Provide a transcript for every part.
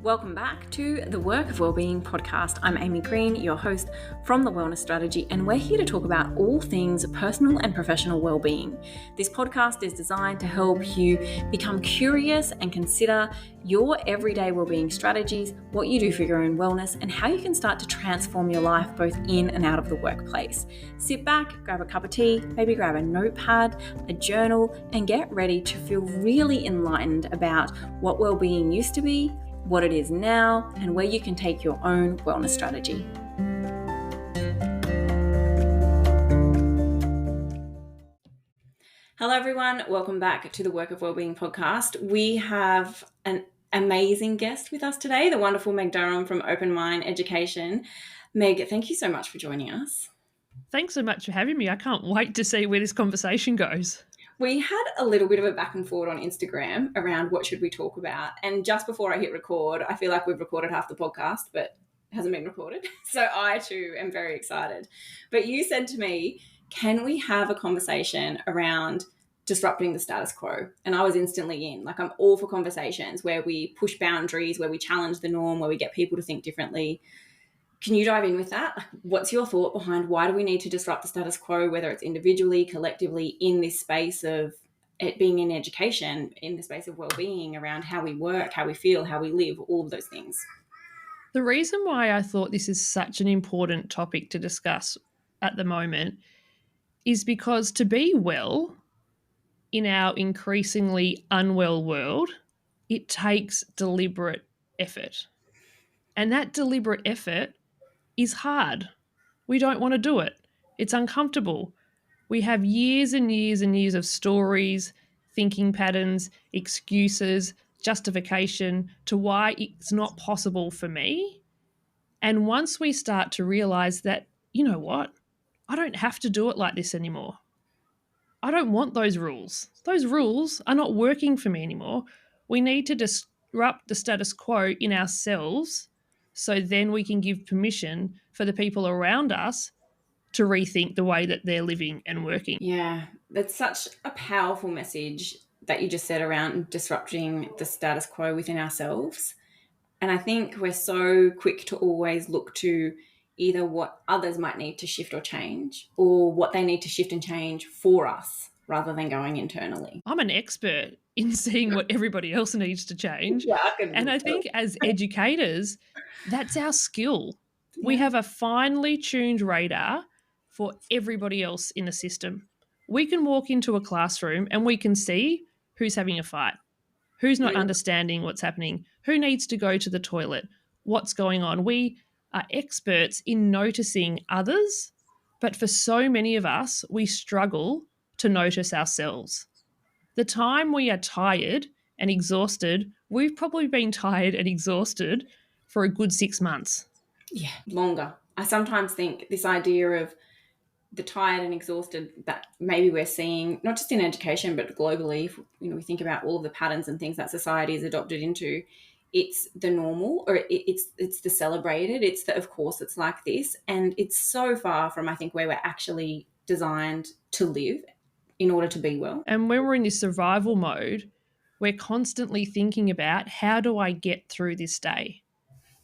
Welcome back to the Work of Wellbeing podcast. I'm Amy Green, your host from The Wellness Strategy, and we're here to talk about all things personal and professional wellbeing. This podcast is designed to help you become curious and consider your everyday wellbeing strategies, what you do for your own wellness, and how you can start to transform your life both in and out of the workplace. Sit back, grab a cup of tea, maybe grab a notepad, a journal, and get ready to feel really enlightened about what wellbeing used to be, what it is now, and where you can take your own wellness strategy. Hello everyone, welcome back to the Work of Wellbeing podcast. We have an amazing guest with us today, the wonderful Meg Durham from Open Mind Education. Meg, thank you so much for joining us. Thanks so much for having me. I can't wait to see where this conversation goes. We had a little bit of a back and forth on Instagram around what should we talk about. And just before I hit record, I feel like we've recorded half the podcast, but it hasn't been recorded. So I too am very excited. But you said to me, can we have a conversation around disrupting the status quo? And I was instantly in. Like, I'm all for conversations where we push boundaries, where we challenge the norm, where we get people to think differently. Can you dive in with that? What's your thought behind why do we need to disrupt the status quo, whether it's individually, collectively, in this space of it being in education, in the space of wellbeing, around how we work, how we feel, how we live, all of those things? The reason why I thought this is such an important topic to discuss at the moment is because to be well in our increasingly unwell world, it takes deliberate effort. And that deliberate effort is hard. We don't want to do it. It's uncomfortable. We have years and years and years of stories, thinking patterns, excuses, justification to why it's not possible for me. And once we start to realize that, you know what, I don't have to do it like this anymore. I don't want those rules. Those rules are not working for me anymore. We need to disrupt the status quo in ourselves so then we can give permission for the people around us to rethink the way that they're living and working. Yeah, that's such a powerful message that you just said around disrupting the status quo within ourselves. And I think we're so quick to always look to either what others might need to shift or change, or what they need to shift and change for us, rather than going internally. I'm an expert in seeing what everybody else needs to change. Yeah, And I think as educators, that's our skill. We have a finely tuned radar for everybody else in the system. We can walk into a classroom and we can see who's having a fight, who's not understanding what's happening, who needs to go to the toilet, what's going on. We are experts in noticing others, but for so many of us, we struggle to notice ourselves. The time we are tired and exhausted, we've probably been tired and exhausted for a good 6 months. Yeah, longer. I sometimes think this idea of the tired and exhausted that maybe we're seeing, not just in education, but globally, if, we think about all of the patterns and things that society is adopted into, it's the normal, or it's the celebrated, it's the, of course it's like this. And it's so far from, I think, where we're actually designed to live in order to be well. And when we're in this survival mode, we're constantly thinking about, how do I get through this day?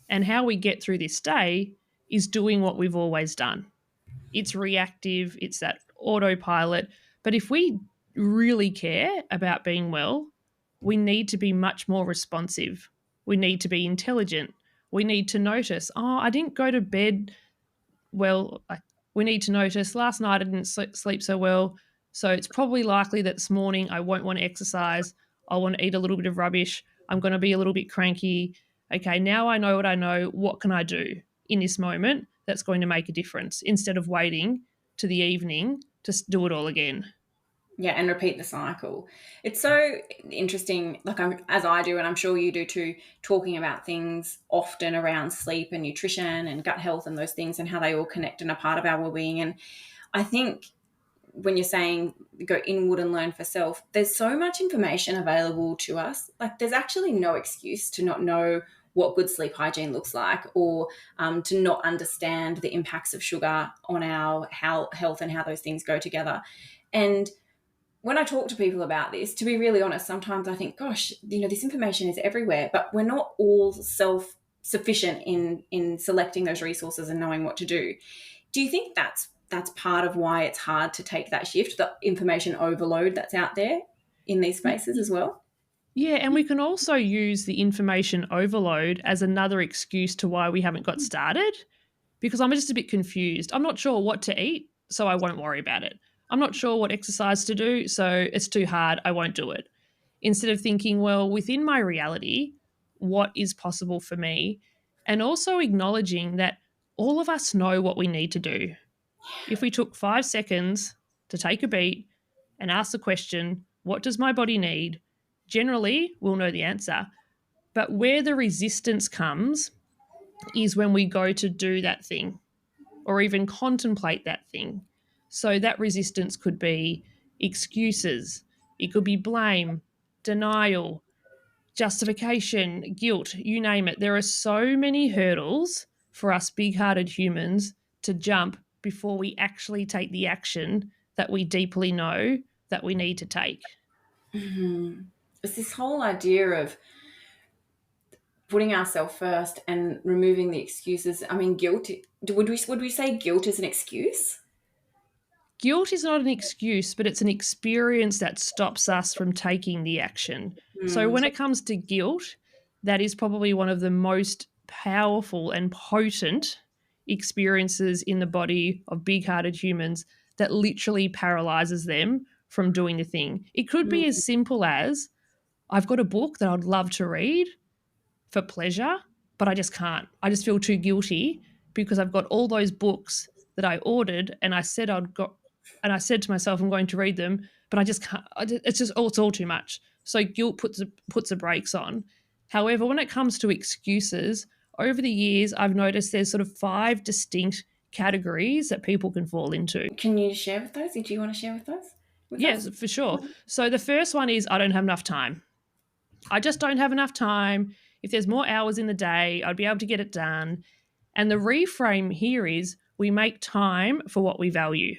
And how we get through this day is doing what we've always done. It's reactive, it's that autopilot. But if we really care about being well, we need to be much more responsive. We need to be intelligent. We need to notice, I didn't go to bed well. We need to notice, last night I didn't sleep so well, so it's probably likely that this morning I won't want to exercise. I want to eat a little bit of rubbish. I'm going to be a little bit cranky. Okay, now I know what I know. What can I do in this moment that's going to make a difference, instead of waiting to the evening to do it all again? Yeah, and repeat the cycle. It's so interesting, like as I do, and I'm sure you do too, talking about things often around sleep and nutrition and gut health and those things, and how they all connect and are part of our well-being. And I think when you're saying go inward and learn for self, there's so much information available to us. Like, there's actually no excuse to not know what good sleep hygiene looks like, or to not understand the impacts of sugar on our health and how those things go together. And when I talk to people about this, to be really honest, sometimes I think, gosh, this information is everywhere, but we're not all self-sufficient in selecting those resources and knowing what to do. Do you think that's part of why it's hard to take that shift, the information overload that's out there in these spaces as well? Yeah, and we can also use the information overload as another excuse to why we haven't got started, because I'm just a bit confused. I'm not sure what to eat, so I won't worry about it. I'm not sure what exercise to do, so it's too hard, I won't do it. Instead of thinking, well, within my reality, what is possible for me? And also acknowledging that all of us know what we need to do. If we took 5 seconds to take a beat and ask the question, what does my body need? Generally, we'll know the answer. But where the resistance comes is when we go to do that thing or even contemplate that thing. So that resistance could be excuses, it could be blame, denial, justification, guilt, you name it. There are so many hurdles for us big hearted humans to jump before we actually take the action that we deeply know that we need to take. Mm-hmm. It's this whole idea of putting ourselves first and removing the excuses. I mean, guilt. Would we say guilt is an excuse? Guilt is not an excuse, but it's an experience that stops us from taking the action. So Mm. when it comes to guilt, that is probably one of the most powerful and potent experiences in the body of big hearted humans that literally paralyzes them from doing the thing. It could be Mm. as simple as I've got a book that I'd love to read for pleasure, but I just can't. I just feel too guilty because I've got all those books that I ordered and I said I'd got, and I said to myself I'm going to read them, but I just can't. It's all too much. So guilt puts the brakes on. However, when it comes to excuses, over the years I've noticed there's sort of 5 distinct categories that people can fall into. Can you share with those? Do you want to share with those? With Yes, us? for sure. So the first one is I don't have enough time. I just don't have enough time. If there's more hours in the day, I'd be able to get it done. And the reframe here is we make time for what we value.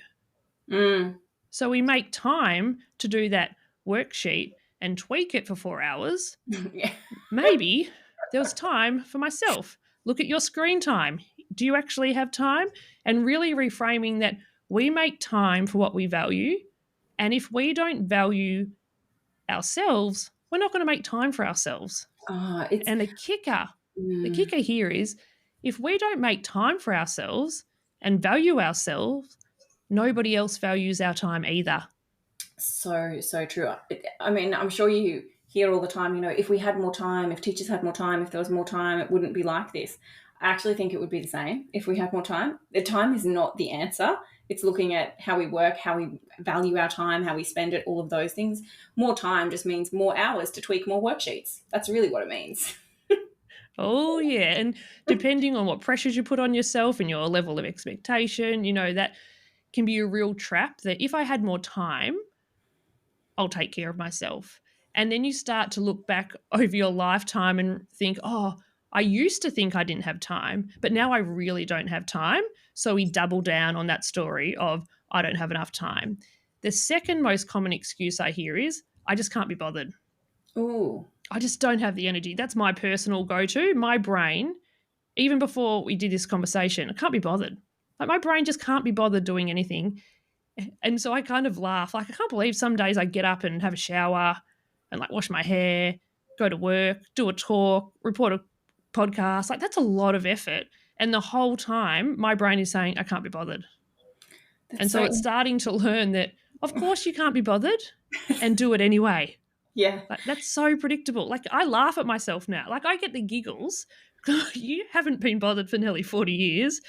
Mm. So we make time to do that worksheet and tweak it for 4 hours. Yeah. Maybe there was time for myself. Look at your screen time. Do you actually have time? And really reframing that we make time for what we value. And if we don't value ourselves, we're not going to make time for ourselves. Oh, it's. And the Mm. kicker here is if we don't make time for ourselves and value ourselves, nobody else values our time either. So true. I mean, I'm sure you hear all the time, if we had more time, if teachers had more time, if there was more time, it wouldn't be like this. I actually think it would be the same if we had more time. The time is not the answer. It's looking at how we work, how we value our time, how we spend it, all of those things. More time just means more hours to tweak more worksheets. That's really what it means. Oh, yeah. And depending on what pressures you put on yourself and your level of expectation, that can be a real trap that if I had more time, I'll take care of myself. And then you start to look back over your lifetime and think, oh, I used to think I didn't have time, but now I really don't have time. So we double down on that story of I don't have enough time. The second most common excuse I hear is I just can't be bothered. Ooh. I just don't have the energy. That's my personal go to. My brain, even before we did this conversation, I can't be bothered. Like my brain just can't be bothered doing anything. And so I kind of laugh. Like I can't believe some days I get up and have a shower and like wash my hair, go to work, do a talk, report a podcast. Like that's a lot of effort. And the whole time my brain is saying I can't be bothered. That's And so it's starting to learn that of course you can't be bothered and do it anyway. Yeah. Like that's so predictable. Like I laugh at myself now. Like I get the giggles. You haven't been bothered for nearly 40 years.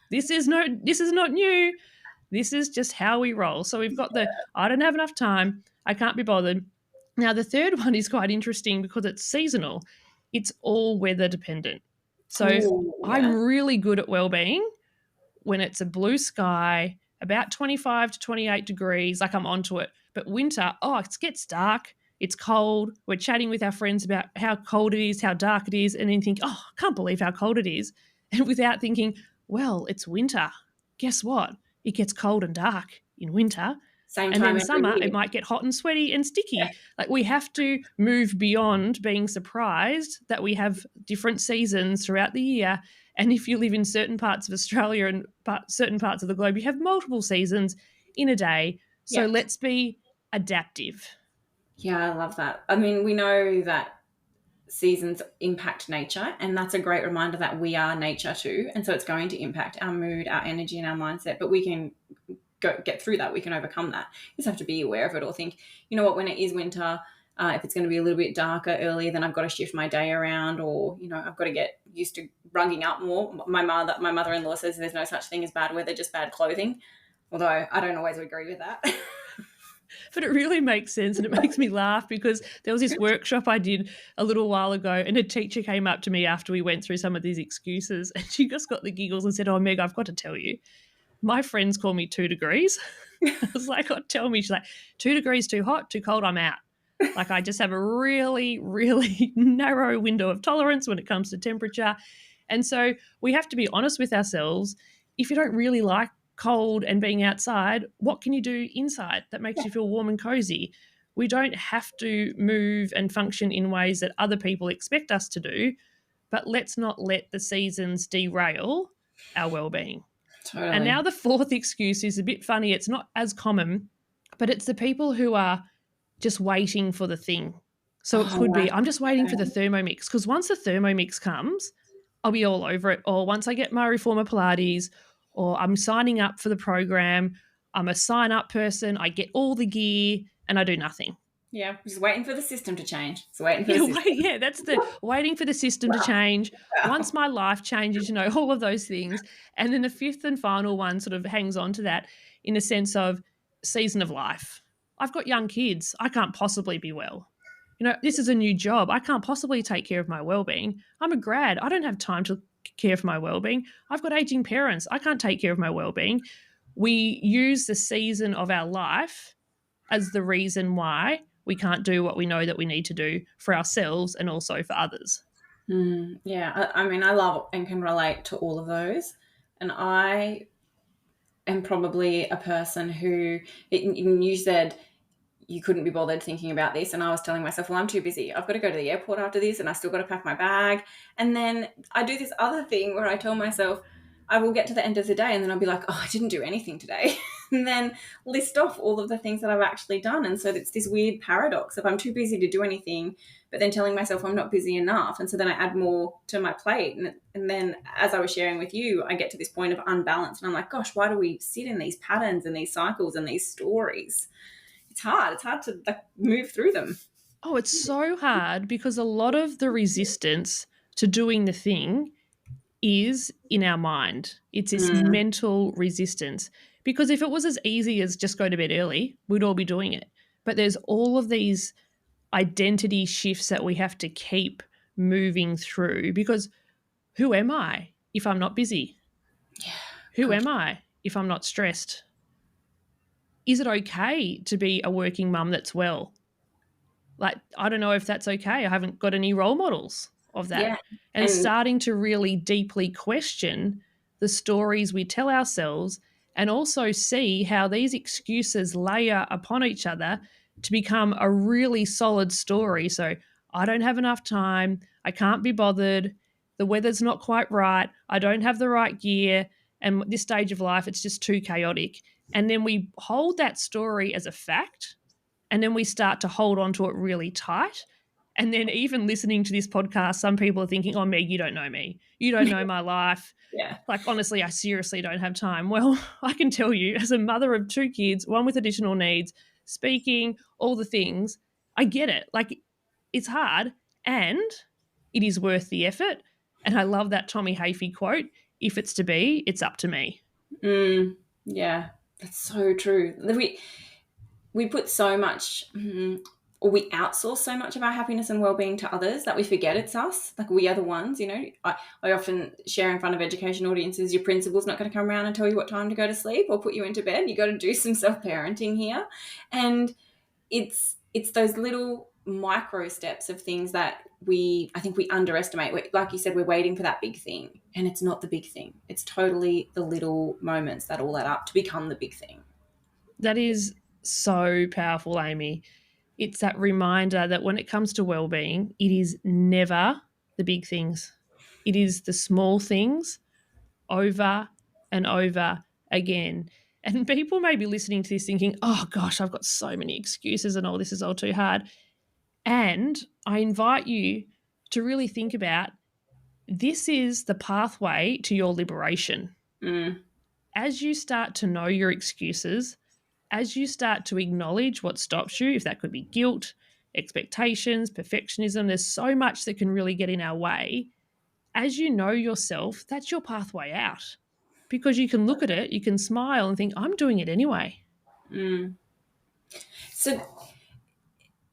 This is not new. This is just how we roll. So we've got the I don't have enough time. I can't be bothered. Now the third one is quite interesting because it's seasonal. It's all weather dependent. So Ooh, I'm yeah. really good at well-being when it's a blue sky, about 25 to 28 degrees, like I'm onto it. But winter, it gets dark. It's cold. We're chatting with our friends about how cold it is, how dark it is, and then think, I can't believe how cold it is. And without thinking, well, it's winter. Guess what? It gets cold and dark in winter. Same And time then every summer, it year. might get hot and sweaty and sticky. Like, we have to move beyond being surprised that we have different seasons throughout the year. And if you live in certain parts of Australia and certain parts of the globe, you have multiple seasons in a day. So Yeah. let's be adaptive. Yeah, I love that. I mean, we know that seasons impact nature, and that's a great reminder that we are nature too. And so it's going to impact our mood, our energy, and our mindset. But we can get through that. We can overcome that. You just have to be aware of it, or think, you know what, when it is winter, if it's going to be a little bit darker earlier, then I've got to shift my day around, or I've got to get used to runging up more. My mother-in-law says there's no such thing as bad weather, just bad clothing. Although I don't always agree with that. But it really makes sense, and it makes me laugh because there was this workshop I did a little while ago, and a teacher came up to me after we went through some of these excuses, and she just got the giggles and said, "Oh, Meg, I've got to tell you, my friends call me 2 degrees." I was like, "Oh, tell me." She's like, 2 degrees too hot, too cold, I'm out. Like, I just have a really, really narrow window of tolerance when it comes to temperature. And so we have to be honest with ourselves. If you don't really like cold and being outside, what can you do inside that makes you feel warm and cozy? We don't have to move and function in ways that other people expect us to do, but let's not let the seasons derail our well-being. And Totally. now the fourth excuse is a bit funny. It's not as common, but it's the people who are just waiting for the thing. So it could Oh, be, I'm just waiting for the okay. Thermomix, because once the Thermomix comes, I'll be all over it. Or once I get my reformer Pilates, or I'm signing up for the program, I'm a sign up person, I get all the gear and I do nothing. Yeah, just waiting for the system to change. Just waiting for the Yeah, system. that's the waiting for the system to change. Once Wow. my life changes, all of those things. And then the fifth and final one sort of hangs on to that in a sense of season of life. I've got young kids. I can't possibly be well. This is a new job. I can't possibly take care of my well-being. I'm a grad. I don't have time to care for my well-being. I've got aging parents. I can't take care of my well-being. We use the season of our life as the reason why we can't do what we know that we need to do for ourselves and also for others. Yeah, I mean, I love and can relate to all of those. And I am probably a person who, you said you couldn't be bothered thinking about this. And I was telling myself, well, I'm too busy. I've got to go to the airport after this, and I still got to pack my bag. And then I do this other thing where I tell myself, I will get to the end of the day, and then I'll be like, oh, I didn't do anything today. And then list off all of the things that I've actually done. And so it's this weird paradox of I'm too busy to do anything, but then telling myself I'm not busy enough. And so then I add more to my plate. And then, as I was sharing with you, I get to this point of unbalance. And I'm like, gosh, why do we sit in these patterns and these cycles and these stories? It's hard. It's hard to move through them. Oh, it's so hard because a lot of the resistance to doing the thing is in our mind. It's this Mm, mental resistance. Because if it was as easy as just go to bed early, we'd all be doing it. But there's all of these identity shifts that we have to keep moving through, because who am I if I'm not busy? yeah, Who gosh. am I if I'm not stressed? Is it okay to be a working mum that's well? Like, I don't know if that's okay. I haven't got any role models of that. Yeah. And And starting to really deeply question the stories we tell ourselves, and also see how these excuses layer upon each other to become a really solid story. So, I don't have enough time. I can't be bothered. The weather's not quite right. I don't have the right gear. And this stage of life, it's just too chaotic. And then we hold that story as a fact, and then we start to hold on to it really tight. And then, even listening to this podcast, some people are thinking, oh, Meg, you don't know me. You don't know my life. yeah, Like, honestly, I seriously don't have time. Well, I can tell you, as a mother of 2 kids, one with additional needs, speaking, all the things, I get it. Like, it's hard, and it is worth the effort. And I love that Tommy Hafey quote, if it's to be, it's up to me. yeah, that's so true. We put so much, or we outsource so much of our happiness and well-being to others that we forget it's us. Like, we are the ones. I often share in front of education audiences, your principal's not going to come around and tell you what time to go to sleep or put you into bed. You got to do some self-parenting here. And it's those little micro steps of things that I think we underestimate. Like you said, we're waiting for that big thing, and it's not the big thing. It's totally the little moments that all add up to become the big thing. That is so powerful, Amy. It's that reminder that when it comes to well-being, it is never the big things. It is the small things over and over again. And people may be listening to this thinking, oh gosh, I've got so many excuses and all this is all too hard. And I invite you to really think about this is the pathway to your liberation. Mm. As you start to know your excuses, as you start to acknowledge what stops you, if that could be guilt, expectations, perfectionism, there's so much that can really get in our way. As you know yourself, that's your pathway out because you can look at it, you can smile and think, I'm doing it anyway. Mm. So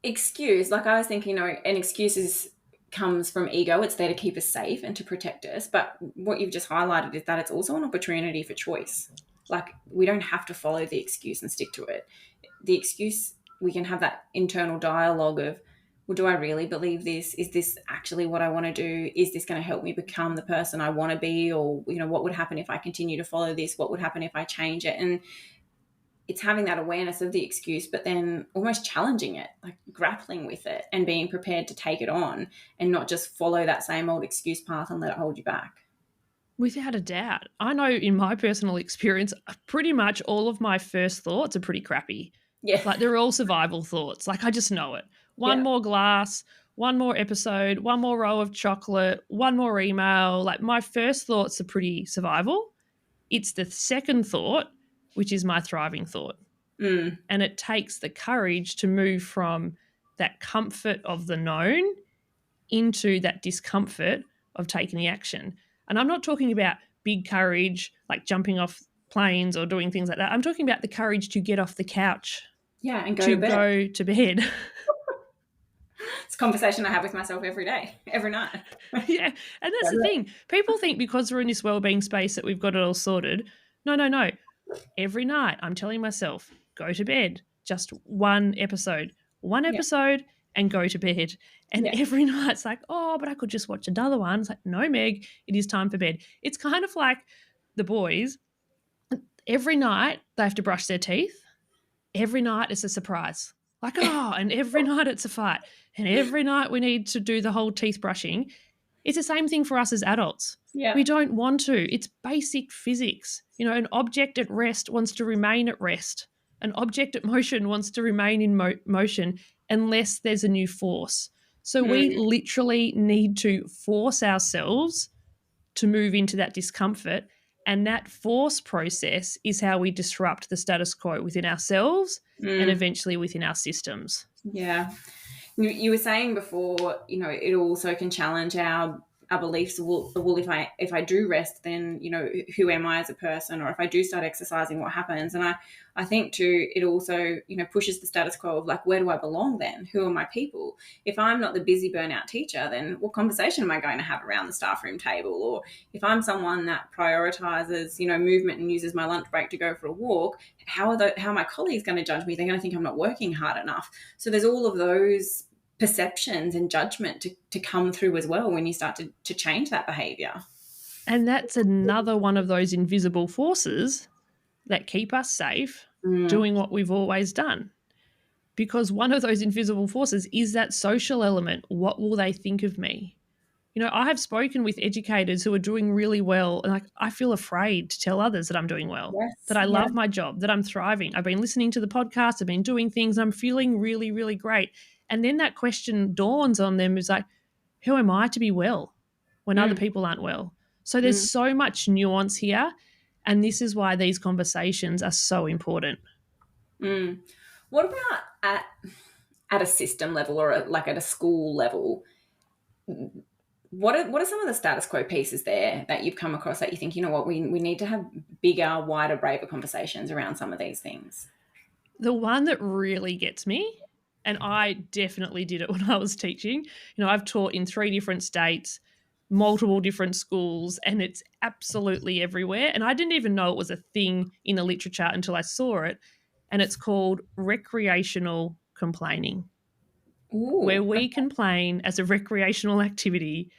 excuse, like I was thinking, an excuse comes from ego. It's there to keep us safe and to protect us. But what you've just highlighted is that it's also an opportunity for choice. Like, we don't have to follow the excuse and stick to it. The excuse, we can have that internal dialogue of, well, do I really believe this? Is this actually what I want to do? Is this going to help me become the person I want to be? Or, what would happen if I continue to follow this? What would happen if I change it? And it's having that awareness of the excuse, but then almost challenging it, like grappling with it and being prepared to take it on and not just follow that same old excuse path and let it hold you back. Without a doubt. I know in my personal experience, pretty much all of my first thoughts are pretty crappy. Yeah. Like they're all survival thoughts. Like I just know it. One Yeah. more glass, one more episode, one more row of chocolate, one more email. Like my first thoughts are pretty survival. It's the second thought, which is my thriving thought. Mm. And it takes the courage to move from that comfort of the known into that discomfort of taking the action. And I'm not talking about big courage, like jumping off planes or doing things like that. I'm talking about the courage to get off the couch, Yeah. And go to to bed. go to bed. It's a conversation I have with myself every day, every night. Yeah. And that's the thing. People think because we're in this well-being space that we've got it all sorted. No, no, no. Every night I'm telling myself, go to bed. Just one Yeah. episode and go to bed. And Yeah. every night it's like, oh, but I could just watch another one. It's like, no, Meg, it is time for bed. It's kind of like the boys. Every night they have to brush their teeth. Every night it's a surprise. Like, oh, and every night it's a fight. And every night we need to do the whole teeth brushing. It's the same thing for us as adults. We Yeah. don't want to. It's basic physics. An object at rest wants to remain at rest. An object at motion wants to remain in motion unless there's a new force. So we Mm. literally need to force ourselves to move into that discomfort. And that force process is how we disrupt the status quo within ourselves and Mm. eventually within our systems. Yeah. You were saying before, it also can challenge our beliefs. Well, if I do rest, then who am I as a person? Or if I do start exercising, what happens? And I think too, it also pushes the status quo of like, where do I belong then? Who are my people? If I'm not the busy burnout teacher, then what conversation am I going to have around the staff room table? Or if I'm someone that prioritizes movement and uses my lunch break to go for a walk, how are my colleagues going to judge me? They're going to think I'm not working hard enough. So there's all of those perceptions and judgment to come through as well when you start to change that behavior. And that's another one of those invisible forces that keep us safe doing what we've always done. Because one of those invisible forces is that social element. What will they think of me? I have spoken with educators who are doing really well, and I feel afraid to tell others that I'm doing well, that Yes. I Yeah. love my job, that I'm thriving. I've been listening to the podcast, I've been doing things, I'm feeling really, really great. And then that question dawns on them is like, who am I to be well when other Mm. people aren't well? So there's Mm. so much nuance here. And this is why these conversations are so important. Mm. What about at a system level or like at a school level? What are some of the status quo pieces there that you've come across that you think, what, we need to have bigger, wider, braver conversations around some of these things? The one that really gets me, and I definitely did it when I was teaching, I've taught in 3 different states, multiple different schools, and it's absolutely everywhere. And I didn't even know it was a thing in the literature until I saw it. And it's called recreational complaining, where Ooh. we complain as a recreational activity.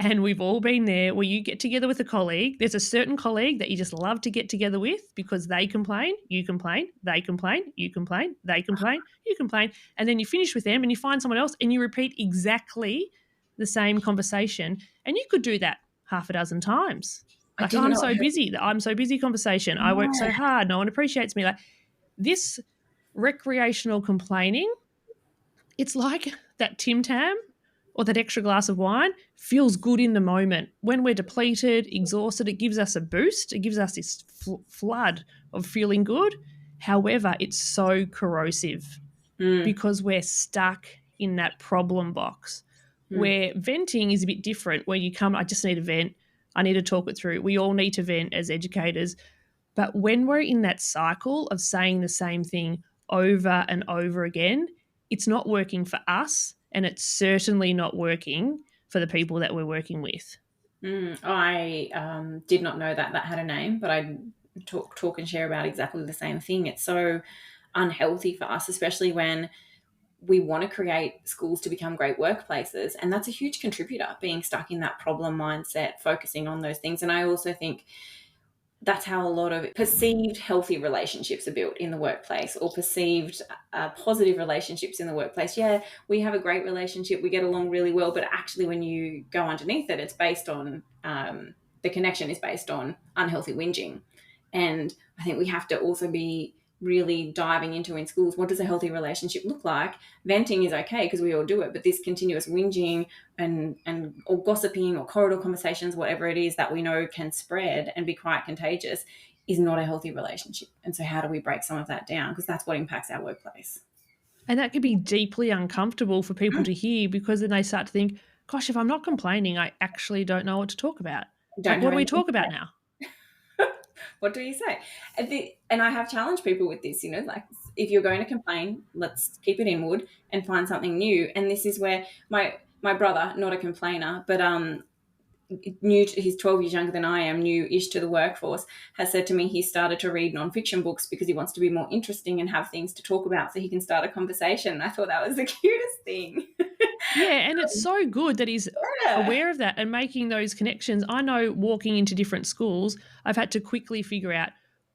And we've all been there where you get together with a colleague. There's a certain colleague that you just love to get together with because they complain, you complain, they complain, you complain, they complain, you complain. And then you finish with them and you find someone else and you repeat exactly the same conversation. And you could do that half a dozen times. I Like, didn't I'm know. so busy. I'm so busy conversation. I work so hard. No one appreciates me. Like this recreational complaining, it's like that Tim Tam or that extra glass of wine feels good in the moment. When we're depleted, exhausted, it gives us a boost. It gives us this flood of feeling good. However, it's so corrosive Mm, because we're stuck in that problem box mm, where venting is a bit different, where you come, I just need to vent. I need to talk it through. We all need to vent as educators. But when we're in that cycle of saying the same thing over and over again, it's not working for us and it's certainly not working for the people that we're working with. I did not know that had a name, but I talk and share about exactly the same thing. It's so unhealthy for us, especially when we want to create schools to become great workplaces. And that's a huge contributor, being stuck in that problem mindset, focusing on those things. And I also think that's how a lot of perceived healthy relationships are built in the workplace, or perceived positive relationships in the workplace. Yeah, we have a great relationship, we get along really well, but actually when you go underneath it, it's based on the connection is based on unhealthy whinging. And I think we have to also be really diving into in schools, what does a healthy relationship look like? Venting is okay because we all do it, but this continuous whinging and or gossiping or corridor conversations, whatever it is that we know can spread and be quite contagious, is not a healthy relationship. And so how do we break some of that down? Because that's what impacts our workplace. And that could be deeply uncomfortable for people to hear because then they start to think, gosh, if I'm not complaining, I actually don't know what to talk about. Don't Like, have what do we anything talk to about say. now? What do you say? And I have challenged people with this, like, if you're going to complain, let's keep it inward and find something new. And this is where my brother, not a complainer, but he's 12 years younger than I am, new-ish to the workforce, has said to me he started to read nonfiction books because he wants to be more interesting and have things to talk about so he can start a conversation. And I thought that was the cutest thing. Yeah, and it's so good that he's Yeah. aware of that and making those connections. I know walking into different schools, I've had to quickly figure out,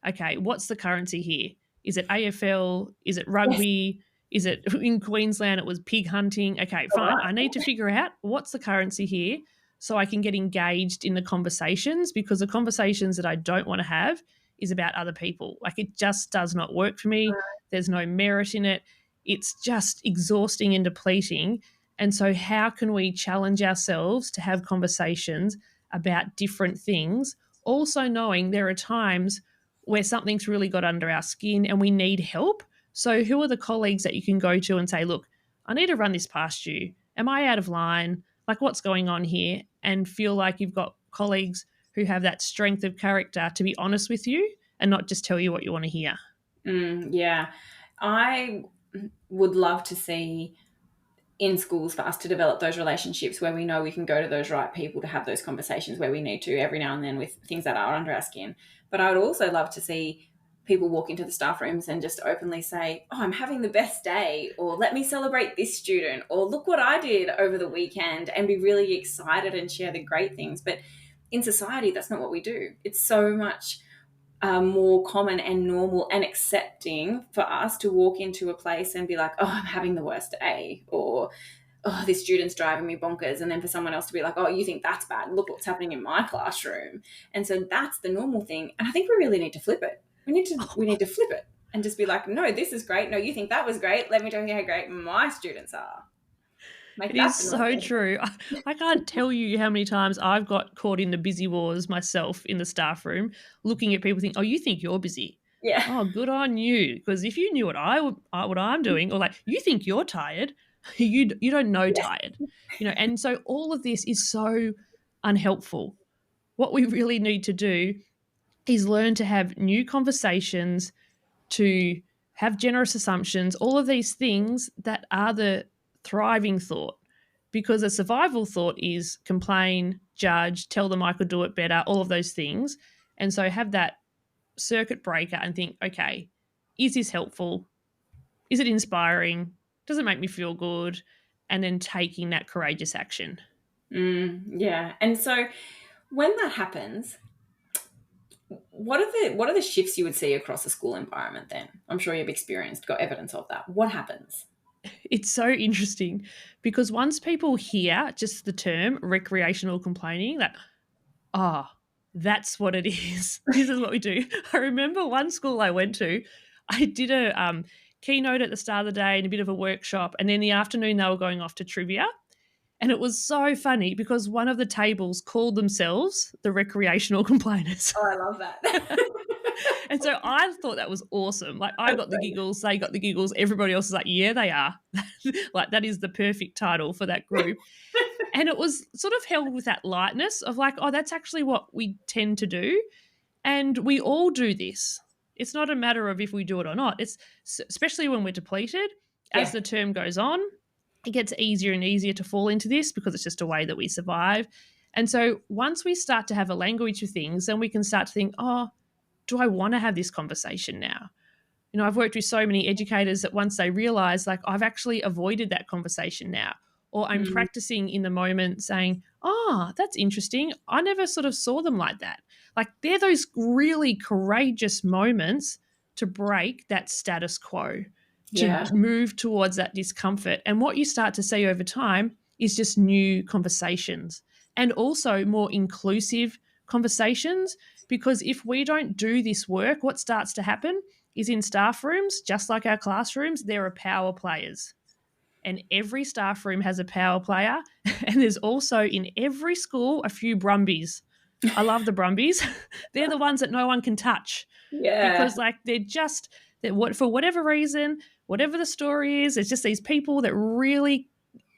okay, what's the currency here? Is it AFL? Is it Yes. rugby? Is it in Queensland? It was pig hunting. Okay, All fine. right. I need to figure out what's the currency here so I can get engaged in the conversations because the conversations that I don't want to have is about other people. Like it just does not work for me. There's no merit in it. It's just exhausting and depleting. And so, how can we challenge ourselves to have conversations about different things? Also, knowing there are times where something's really got under our skin and we need help. So, who are the colleagues that you can go to and say, look, I need to run this past you. Am I out of line? Like, what's going on here? And feel like you've got colleagues who have that strength of character to be honest with you and not just tell you what you want to hear. Yeah. I would love to see in schools for us to develop those relationships where we know we can go to those right people to have those conversations where we need to every now and then with things that are under our skin. But I would also love to see people walk into the staff rooms and just openly say, oh, I'm having the best day, or let me celebrate this student, or look what I did over the weekend, and be really excited and share the great things. But in society, that's not what we do. It's so much more common and normal and accepting for us to walk into a place and be like, oh, I'm having the worst day, or oh, this student's driving me bonkers. And then for someone else to be like, oh, you think that's bad? Look what's happening in my classroom. And so that's the normal thing. And I think we really need to flip it. We need to flip it and just be like, no, this is great. No, you think that was great. Let me tell you how great my students are. Make It that is the so normal. true. I can't tell you how many times I've got caught in the busy wars myself in the staff room, looking at people think, "Oh, you think you're busy? Yeah. Oh, good on you." Because if you knew what I'm doing, or like you think you're tired, you don't know Yes. tired, And so all of this is so unhelpful. What we really need to do is learn to have new conversations, to have generous assumptions, all of these things that are the thriving thought. Because a survival thought is complain, judge, tell them I could do it better, all of those things. And so have that circuit breaker and think, okay, is this helpful? Is it inspiring? Does it make me feel good? And then taking that courageous action. Yeah. And so when that happens, what are the shifts you would see across the school environment then? I'm sure you've experienced, got evidence of that. What happens? It's so interesting because once people hear just the term recreational complaining, that, oh, that's what it is. This is what we do. I remember one school I went to, I did a keynote at the start of the day and a bit of a workshop. And then in the afternoon, they were going off to trivia. And it was so funny because one of the tables called themselves the recreational complainers. Oh, I love that. And so I thought that was awesome. Like, I got the giggles, they got the giggles, everybody else is like, yeah, they are. Like, that is the perfect title for that group. And it was sort of held with that lightness of like, oh, that's actually what we tend to do. And we all do this. It's not a matter of if we do it or not. It's especially when we're depleted, as Yeah. the term goes on, it gets easier and easier to fall into this because it's just a way that we survive. And so once we start to have a language for things, then we can start to think, oh, do I want to have this conversation now? You know, I've worked with so many educators that once they realize, like, I've actually avoided that conversation now, or I'm Mm, practicing in the moment saying, oh, that's interesting. I never sort of saw them like that. Like, they're those really courageous moments to break that status quo, to yeah. move towards that discomfort. And what you start to see over time is just new conversations and also more inclusive conversations. Because if we don't do this work, what starts to happen is in staff rooms, just like our classrooms, there are power players. And every staff room has a power player. And there's also in every school a few Brumbies. I love the Brumbies. They're the ones that no one can touch Yeah. because, like, they're just, that what, for whatever reason, whatever the story is, it's just these people that really,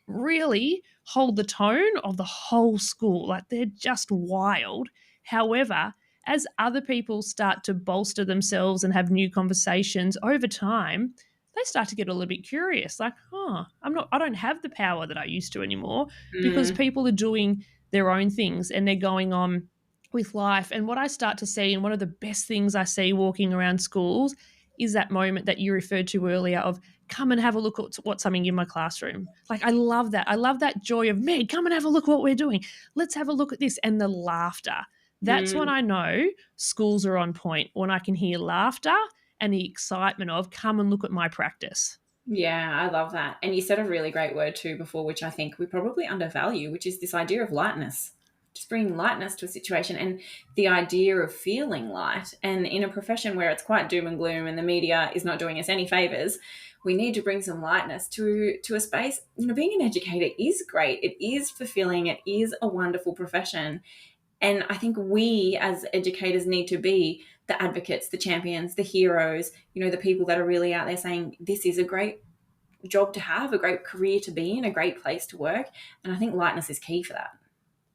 really hold the tone of the whole school. Like, they're just wild. However, as other people start to bolster themselves and have new conversations over time, they start to get a little bit curious. Like, oh, I don't have the power that I used to anymore because Mm, people are doing their own things and they're going on with life. And what I start to see, and one of the best things I see walking around schools, is that moment that you referred to earlier of, come and have a look at what's happening in my classroom. Like, I love that. I love that joy of, Meg, come and have a look at what we're doing. Let's have a look at this. And the laughter. That's when mm. I know schools are on point, when I can hear laughter and the excitement of, come and look at my practice. Yeah, I love that. And you said a really great word too before, which I think we probably undervalue, which is this idea of lightness. Just bringing lightness to a situation and the idea of feeling light. And in a profession where it's quite doom and gloom and the media is not doing us any favors, we need to bring some lightness to a space. You know, being an educator is great. It is fulfilling. It is a wonderful profession. And I think we as educators need to be the advocates, the champions, the heroes, you know, the people that are really out there saying this is a great job to have, a great career to be in, a great place to work. And I think lightness is key for that.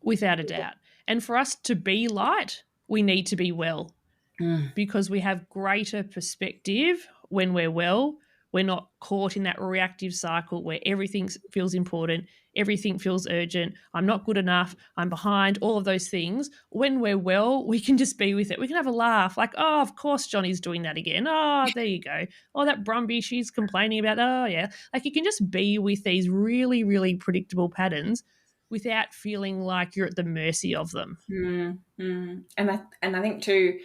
Without a doubt. And for us to be light, we need to be well, Mm, because we have greater perspective when we're well. We're not caught in that reactive cycle where everything feels important, everything feels urgent, I'm not good enough, I'm behind, all of those things. When we're well, we can just be with it. We can have a laugh like, oh, of course Johnny's doing that again. Oh, there you go. Oh, that Brumby, she's complaining about, oh, yeah. Like, you can just be with these really, really predictable patterns without feeling like you're at the mercy of them. And I think too,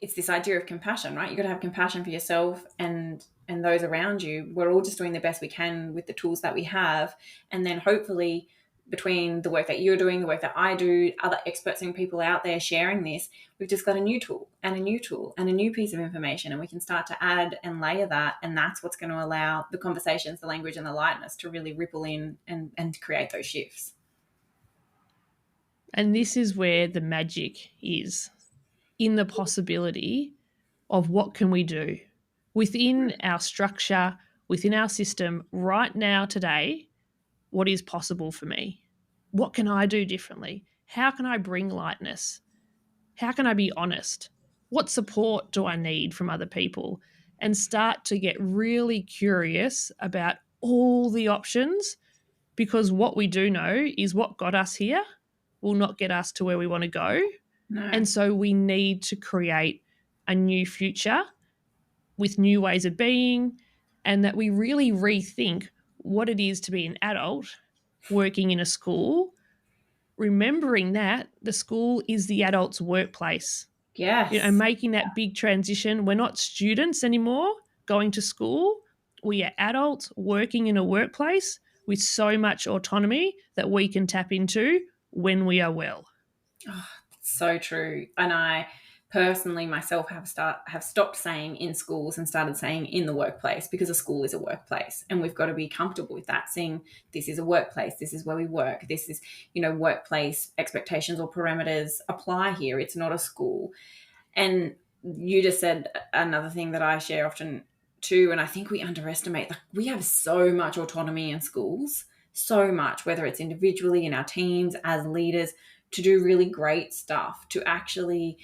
it's this idea of compassion, right? You've got to have compassion for yourself and those around you. We're all just doing the best we can with the tools that we have, and then hopefully between the work that you're doing, the work that I do, other experts and people out there sharing this, we've just got a new tool and a new tool and a new piece of information, and we can start to add and layer that, and that's what's going to allow the conversations, the language, and the lightness to really ripple in and to create those shifts. And this is where the magic is, in the possibility of what can we do within our structure, within our system right now, today. What is possible for me? What can I do differently? How can I bring lightness? How can I be honest? What support do I need from other people? And start to get really curious about all the options, because what we do know is what got us here will not get us to where we want to go. No. And so we need to create a new future with new ways of being, and that we really rethink what it is to be an adult working in a school remembering that the school is the adult's workplace, Yes. making that big transition. We're not students anymore going to school. We are adults working in a workplace with so much autonomy that we can tap into when we are well. Oh, so true. And I personally myself have stopped saying in schools and started saying in the workplace, because a school is a workplace and we've got to be comfortable with that, seeing this is a workplace, this is where we work, this is, workplace expectations or parameters apply here. It's not a school. And you just said another thing that I share often too, and I think we underestimate, like, we have so much autonomy in schools, so much, whether it's individually in our teams, as leaders, to do really great stuff, to actually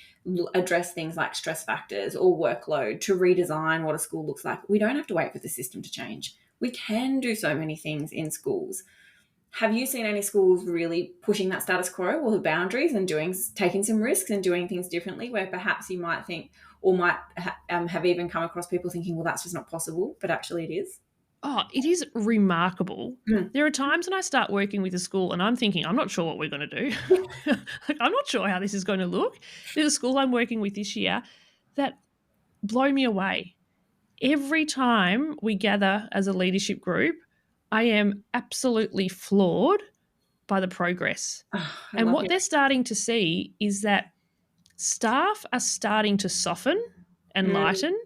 address things like stress factors or workload, to redesign what a school looks like. We don't have to wait for the system to change. We can do so many things in schools. Have you seen any schools really pushing that status quo or the boundaries and taking some risks and doing things differently, where perhaps you might think, or might have even come across people thinking, well, that's just not possible, but actually it is? Oh, it is remarkable. Mm. There are times when I start working with a school and I'm thinking, I'm not sure what we're going to do. Like, I'm not sure how this is going to look. There's a school I'm working with this year that blow me away. Every time we gather as a leadership group, I am absolutely floored by the progress. Oh, I And love what you. they're starting to see is that staff are starting to soften and Mm, lighten.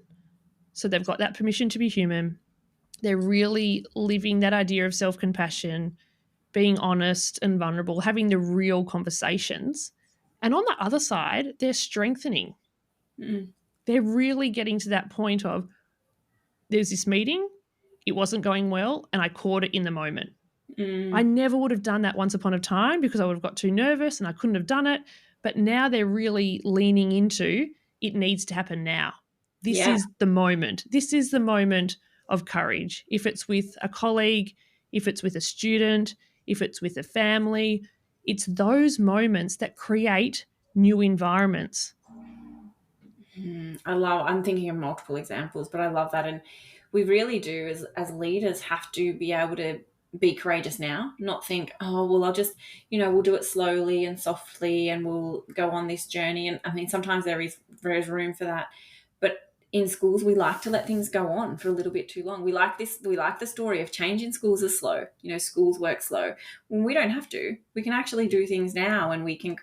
So they've got that permission to be human. They're really living that idea of self compassion, being honest and vulnerable, having the real conversations. And on the other side, they're strengthening. mm, They're really getting to that point of, there's this meeting, it wasn't going well, and I caught it in the moment. I mm. never would have done that once upon a time because I would have got too nervous and I couldn't have done it. But now they're really leaning into, it needs to happen now. This Yeah. is the moment. This is the moment of courage. If it's with a colleague, if it's with a student, if it's with a family, it's those moments that create new environments. I'm thinking of multiple examples, but I love that. And we really do, as leaders, have to be able to be courageous now, not think, oh, well, I'll just, we'll do it slowly and softly and we'll go on this journey. And I mean, sometimes there's room for that. But in schools, we like to let things go on for a little bit too long. We like the story of change in schools is slow. Schools work slow. When we don't have to, we can actually do things now, and we can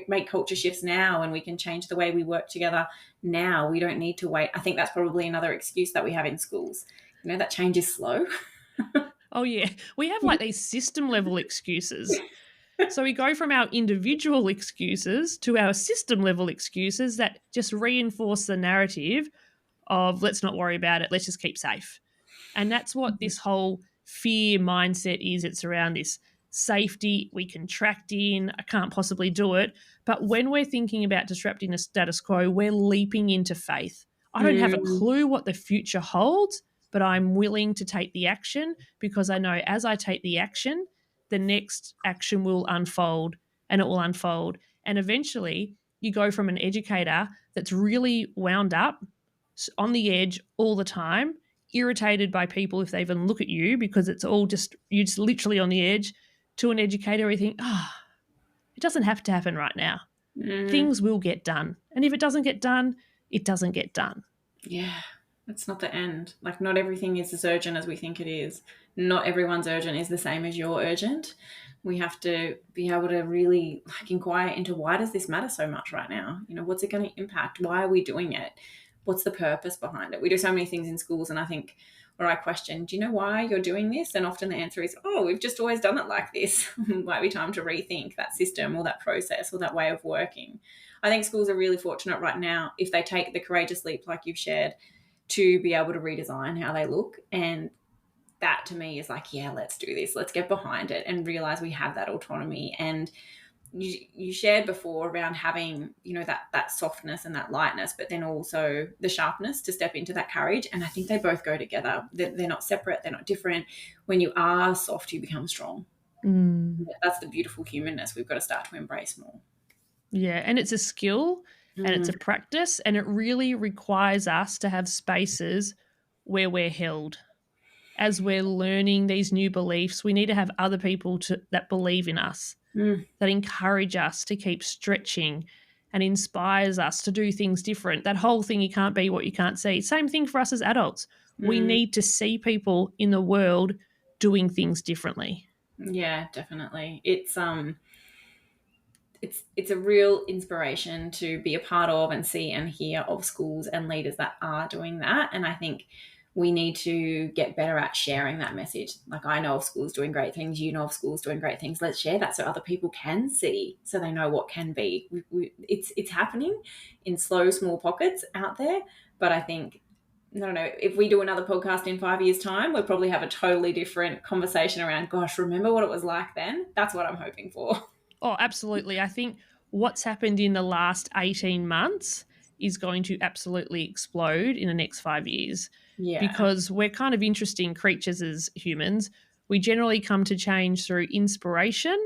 make culture shifts now, and we can change the way we work together now. We don't need to wait. I think that's probably another excuse that we have in schools. That change is slow. Oh, yeah. We have like these system level excuses. So we go from our individual excuses to our system level excuses that just reinforce the narrative of, let's not worry about it, let's just keep safe. And that's what this whole fear mindset is. It's around this safety, we contract in, I can't possibly do it. But when we're thinking about disrupting the status quo, we're leaping into faith. I don't have a Mm, clue what the future holds, but I'm willing to take the action because I know as I take the action, the next action will unfold and it will unfold. And eventually, you go from an educator that's really wound up, on the edge all the time, irritated by people if they even look at you because it's all just, you're just literally on the edge, to an educator where you think, it doesn't have to happen right now. mm. Things will get done. And if it doesn't get done, it doesn't get done. Yeah, it's not the end. Like, not everything is as urgent as we think it is. Not everyone's urgent is the same as your urgent. We have to be able to really inquire into, why does this matter so much right now? What's it going to impact? Why are we doing it? What's the purpose behind it? We do so many things in schools, and I think, or I question, do you know why you're doing this? And often the answer is, oh, we've just always done it like this. Might be time to rethink that system or that process or that way of working. I think schools are really fortunate right now if they take the courageous leap, like you've shared, to be able to redesign how they look. And that to me is like, yeah, let's do this. Let's get behind it and realize we have that autonomy. And you shared before around having, that softness and that lightness, but then also the sharpness to step into that courage. And I think they both go together. They're not separate. They're not different. When you are soft, you become strong. Mm. That's the beautiful humanness we've got to start to embrace more. Yeah. And it's a skill and it's Mm, a practice, and it really requires us to have spaces where we're held. As we're learning these new beliefs, we need to have other people that believe in us. that encourage us to keep stretching and inspires us to do things different. That whole thing, you can't be what you can't see. Same thing for us as adults. We need to see people in the world doing things differently. Yeah, definitely. It's a real inspiration to be a part of and see and hear of schools and leaders that are doing that. And I think we need to get better at sharing that message. Like, I know of schools doing great things, you know of schools doing great things. Let's share that so other people can see, so they know what can be. It's happening in slow, small pockets out there. But I think, I don't know, if we do another podcast in 5 years' time, we'll probably have a totally different conversation around, gosh, remember what it was like then? That's what I'm hoping for. Oh, absolutely. I think what's happened in the last 18 months is going to absolutely explode in the next 5 years. Yeah. Because we're kind of interesting creatures as humans. We generally come to change through inspiration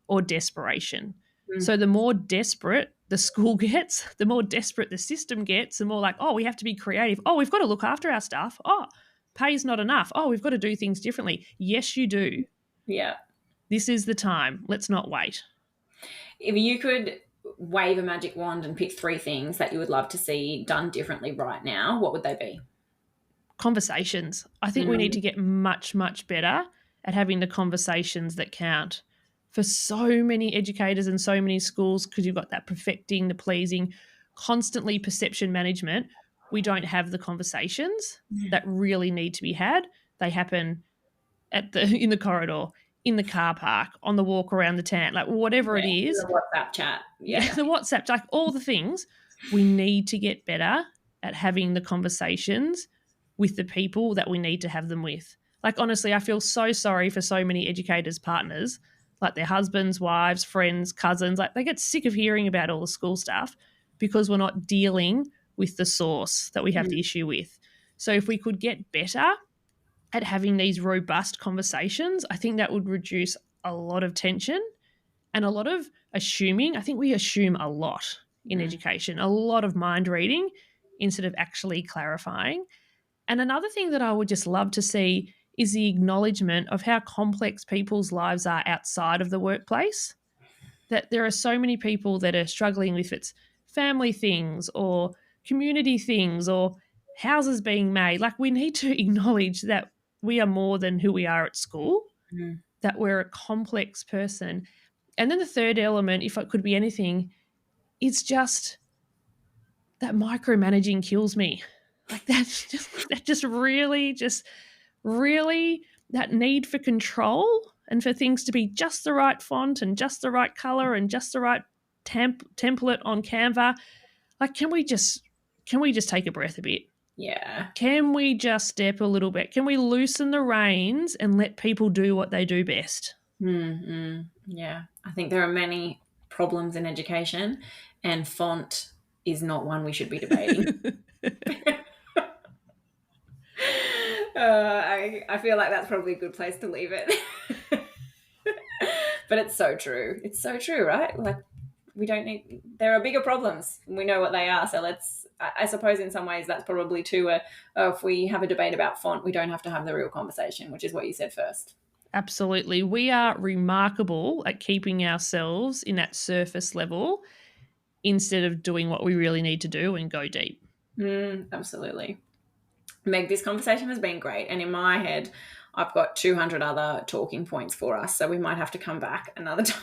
or desperation. So the more desperate the school gets, the more desperate the system gets, the more like, oh, we have to be creative. Oh, we've got to look after our staff. Oh, pay's not enough. Oh, we've got to do things differently. Yes, you do. Yeah. This is the time. Let's not wait. If you could wave a magic wand and pick 3 things that you would love to see done differently right now, what would they be? Conversations. I think we need to get much, much better at having the conversations that count. For so many educators and so many schools, because you've got that perfecting, the pleasing, constantly perception management, we don't have the conversations that really need to be had. They happen in the corridor, in the car park, on the walk around the town, like whatever it is. The WhatsApp chat. Yeah, the WhatsApp, like all the things. We need to get better at having the conversations with the people that we need to have them with. Like, honestly, I feel so sorry for so many educators' partners, like their husbands, wives, friends, cousins. Like, they get sick of hearing about all the school stuff because we're not dealing with the source that we have the issue with. So if we could get better at having these robust conversations, I think that would reduce a lot of tension and a lot of assuming. I think we assume a lot in education, a lot of mind reading instead of actually clarifying. And another thing that I would just love to see is the acknowledgement of how complex people's lives are outside of the workplace. That there are so many people that are struggling with its family things or community things or houses being made. Like, we need to acknowledge that we are more than who we are at school, that we're a complex person. And then the third element, if it could be anything, it's just that micromanaging kills me. Like, that just really, that need for control and for things to be just the right font and just the right color and just the right template on Canva. Like, can we just take a breath a bit? Yeah. Can we just step a little bit? Can we loosen the reins and let people do what they do best? Yeah. I think there are many problems in education, and font is not one we should be debating. I feel like that's probably a good place to leave it. But it's so true. It's so true, right? Like, there are bigger problems. We know what they are. So I suppose in some ways that's probably too, if we have a debate about font, we don't have to have the real conversation, which is what you said first. Absolutely. We are remarkable at keeping ourselves in that surface level instead of doing what we really need to do and go deep. Absolutely. Meg, this conversation has been great. And in my head, I've got 200 other talking points for us. So we might have to come back another time.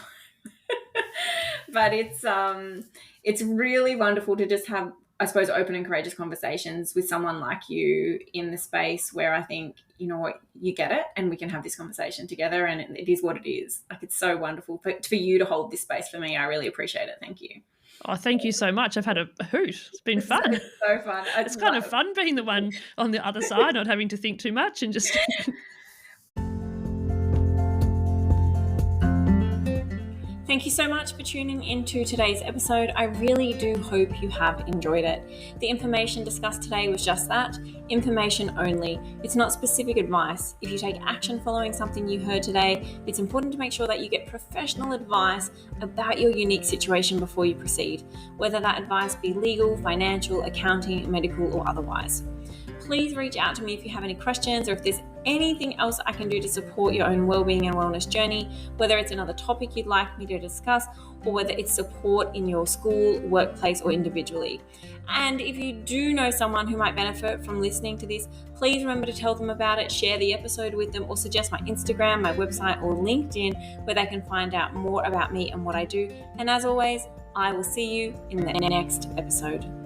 But it's really wonderful to just have, I suppose, open and courageous conversations with someone like you in the space where I think, you know what, you get it and we can have this conversation together, and it is what it is. Like, it's so wonderful for you to hold this space for me. I really appreciate it. Thank you. Oh, thank you so much. I've had a hoot. It's been fun. It's so fun. It's kind of fun being the one on the other side, not having to think too much and just... Thank you so much for tuning into today's episode. I really do hope you have enjoyed it. The information discussed today was just that, information only. It's not specific advice. If you take action following something you heard today, it's important to make sure that you get professional advice about your unique situation before you proceed, whether that advice be legal, financial, accounting, medical, or otherwise. please reach out to me if you have any questions, or if there's anything else I can do to support your own wellbeing and wellness journey, whether it's another topic you'd like me to discuss, or whether it's support in your school, workplace, or individually. And if you do know someone who might benefit from listening to this, please remember to tell them about it, share the episode with them, or suggest my Instagram, my website, or LinkedIn, where they can find out more about me and what I do. And as always, I will see you in the next episode.